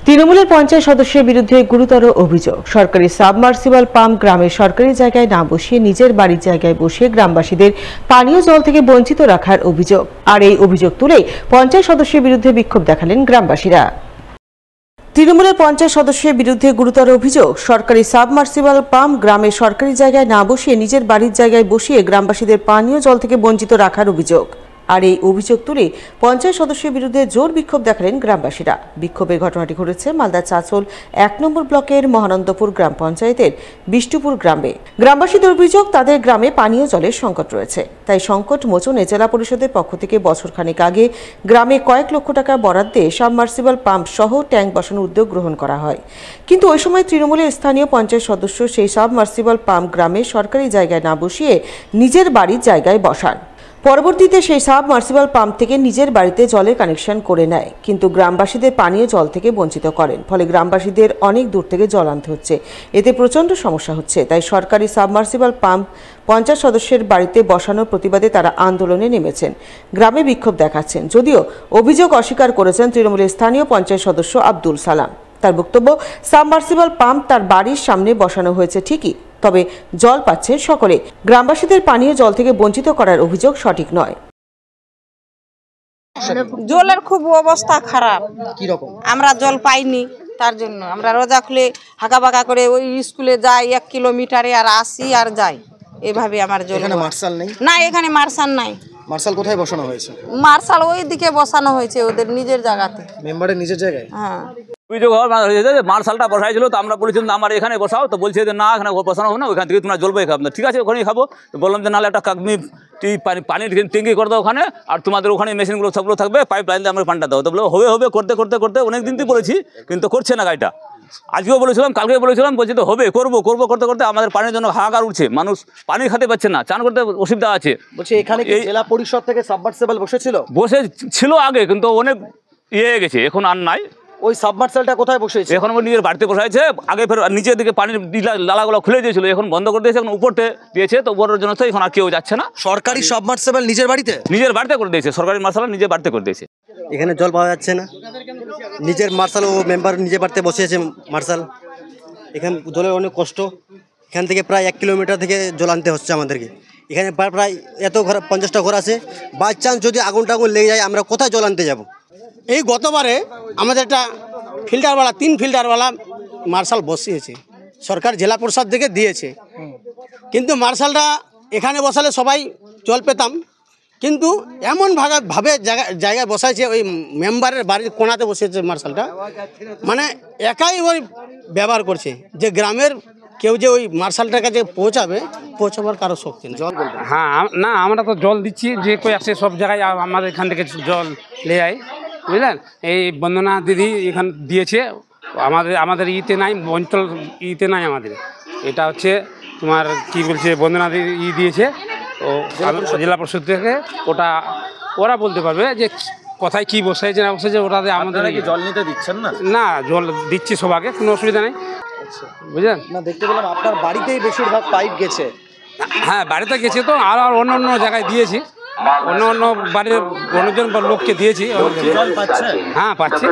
তৃণমূলের পঞ্চায়েত সদস্যের বিরুদ্ধে গুরুতর অভিযোগ। সরকারি সাবমার্সিবল পাম্প গ্রামের সরকারি জায়গায় না বসিয়ে নিজের বাড়ির জায়গায় বসিয়ে গ্রামবাসীদের পানীয় জল থেকে বঞ্চিত রাখার অভিযোগ। আর এই অভিযোগ তুলে পঞ্চায়েত সদস্যের বিরুদ্ধে বিক্ষোভ দেখালেন গ্রামবাসীরা। তৃণমূলের পঞ্চায়েত সদস্যের বিরুদ্ধে গুরুতর অভিযোগ, সরকারি সাবমার্সিবল পাম্প গ্রামের সরকারি জায়গায় না বসিয়ে নিজের বাড়ির জায়গায় বসিয়ে গ্রামবাসীদের পানীয় জল থেকে বঞ্চিত রাখার অভিযোগ। আর এই অভিযোগ তুলে পঞ্চায়েত সদস্যের বিরুদ্ধে জোর বিক্ষোভ দেখালেন গ্রামবাসীরা। বিক্ষোভের ঘটনাটি ঘটেছে মালদা চাঁচল ১ নম্বর ব্লকের মহানন্দপুর গ্রাম পঞ্চায়েতের বিষ্ণুপুর গ্রামে। গ্রামবাসীদের অভিযোগ, তাদের গ্রামে পানীয় জলের সংকট রয়েছে। তাই সংকট মোচনে জেলা পরিষদের পক্ষ থেকে বছরখানেক আগে গ্রামে কয়েক লক্ষ টাকা বরাদ্দে সাবমার্সিবল পাম্প সহ ট্যাঙ্ক বসানোর উদ্যোগ গ্রহণ করা হয়। কিন্তু ওই সময় তৃণমূলের স্থানীয় পঞ্চায়েত সদস্য সেই সাবমার্সিবল পাম্প গ্রামে সরকারি জায়গায় না বসিয়ে নিজের বাড়ির জায়গায় বসান। পরবর্তীতে সেই সাবমার্সিবল পাম্প থেকে নিজের বাড়িতে জলের কানেকশন করে নেয়, কিন্তু গ্রামবাসীদের পানীয় জল থেকে বঞ্চিত করেন। ফলে গ্রামবাসীদের অনেক দূর থেকে জল আনতে হচ্ছে, এতে প্রচণ্ড সমস্যা হচ্ছে। তাই সরকারি সাবমার্সিবল পাম্প পঞ্চায়েত সদস্যের বাড়িতে বসানোর প্রতিবাদে তারা আন্দোলনে নেমেছেন, গ্রামে বিক্ষোভ দেখাচ্ছেন। যদিও অভিযোগ অস্বীকার করেছেন তৃণমূলের স্থানীয় পঞ্চায়েত সদস্য আব্দুল সালাম। তার বক্তব্য, সাবমার্সিবল পাম্প তার বাড়ির সামনে বসানো হয়েছে ঠিকই, তবে জল পাচ্ছেন সকলে। গ্রামবাসীদের পানীয় জল থেকে বঞ্চিত করার অভিযোগ সঠিক নয়। জলের খুব অবস্থা খারাপ। আমরা জল পাইনি, তার জন্য আমরা রোজা খুলে হাঁকাবাঁকা করে ওই স্কুলে যাই 1 কিলোমিটারে, আর আসি আর যাই। এভাবে আমার জল। এখানে মার্শাল নেই? না, এখানে মার্শাল নাই। মার্শাল কোথায় বসানো হয়েছে? মার্শাল ওই দিকে বসানো হয়েছে, ওদের নিজের জায়গাতে। মেম্বারের নিজের জায়গায়? হ্যাঁ। অভিযোগ মার্শালটা বসাইছিল, তো আমরা বলেছিলাম আমার এখানে বসাও, তো বলছে যে না এখানে বসানো হবে না, ওইখান থেকে তোমরা জল বই খাবো না। ঠিক আছে, ওখানেই খাবো। তো বললাম যে নাহলে একটা কাকমি পানির ট্যাঙ্কি করে দাও ওখানে, আর তোমাদের ওখানে মেশিনগুলো সবগুলো থাকবে, পাইপ লাইন দিয়ে আমরা পানটা দাও। তো বলে হবে করতে করতে করতে অনেক দিন থেকে বলেছি, কিন্তু করছে না গাড়িটা। আজকেও বলেছিলাম, কালকেও বলেছিলাম, বলছি তো হবে করবো করতে করতে আমাদের পানির জন্য হাহাকার উঠছে। মানুষ পানি খেতে পাচ্ছে না, চান করতে অসুবিধা আছে। বলছি এখানে কি জেলা পরিষদ থেকে সাবমার্সিবল বসেছিল আগে, কিন্তু অনেক হয়ে গেছে, এখন আর নাই। ওই সাবমার্সিবলটা কোথায় বসেছে? এখন নিজের বাড়িতে বসাইছে। আগে ফের নিচের দিকে পানির লালাগুলো খুলে দিয়েছিল, এখন বন্ধ করে দিয়েছে, এখন উপরতে দিয়েছে। তো উপরের জন্য তো এখন আর কেউ যাচ্ছে না। সরকারি সাবমার্সিবল নিজের বাড়িতে করে দিয়েছে, সরকারি মার্শাল নিজের বাড়িতে করে দিয়েছে। এখানে জল পাওয়া যাচ্ছে না, নিজের মার্শাল ও মেম্বার নিজের বাড়িতে বসিয়েছে মার্শাল। এখানে জলের অনেক কষ্ট, এখান থেকে প্রায় 1 কিলোমিটার থেকে জল আনতে হচ্ছে আমাদেরকে। এখানে প্রায় এত ঘর, 50টা ঘর আছে। বাই চান্স যদি আগুন লেগে যায়, আমরা কোথায় জল আনতে যাব? এই গতবারে আমাদের একটা ফিল্টারওয়ালা 3 ফিল্টারওয়ালা মার্শাল বসিয়েছে, সরকার জেলা পরিষদ থেকে দিয়েছে। কিন্তু মার্শালটা এখানে বসালে সবাই জল পেতাম, কিন্তু এমন ভাবে জায়গায় বসাইছে, ওই মেম্বারের বাড়ির কোণাতে বসেছে মার্শালটা। মানে একাই ওই ব্যবহার করছে, যে গ্রামের কেউ যে ওই মার্শালটার কাছে পৌঁছাবার কারো শক্তি নেই। হ্যাঁ, না আমরা তো জল দিচ্ছি, যে কই আসে সব জায়গায় আমাদের এখান থেকে জল নিয়ে যায়, বুঝলেন। এই বন্দনা দিদি এখান দিয়েছে, আমাদের ইতে নাই, অঞ্চল ইতে নাই আমাদের। এটা হচ্ছে তোমার কি বলছে, বন্দনা দিদি দিয়েছে, ও জেলা পরিষদ থেকে। ওরা বলতে পারবে যে কোথায় কি বসাইছে না বসাইছে, ওটাতে আমাদের জল নিতে দিচ্ছেন না? না, জল দিচ্ছি সবাইকে, কোনো অসুবিধা নেই, বুঝলেন। না, দেখতে পেলাম আপনার বাড়িতেই বেশিরভাগ পাইপ গেছে। হ্যাঁ, বাড়িতে গেছে, তো আর অন্য জায়গায় দিয়েছি, অন্য বাড়ির অন্যজন লোককে দিয়েছি। জল পাচ্ছে? হ্যাঁ, পাচ্ছি।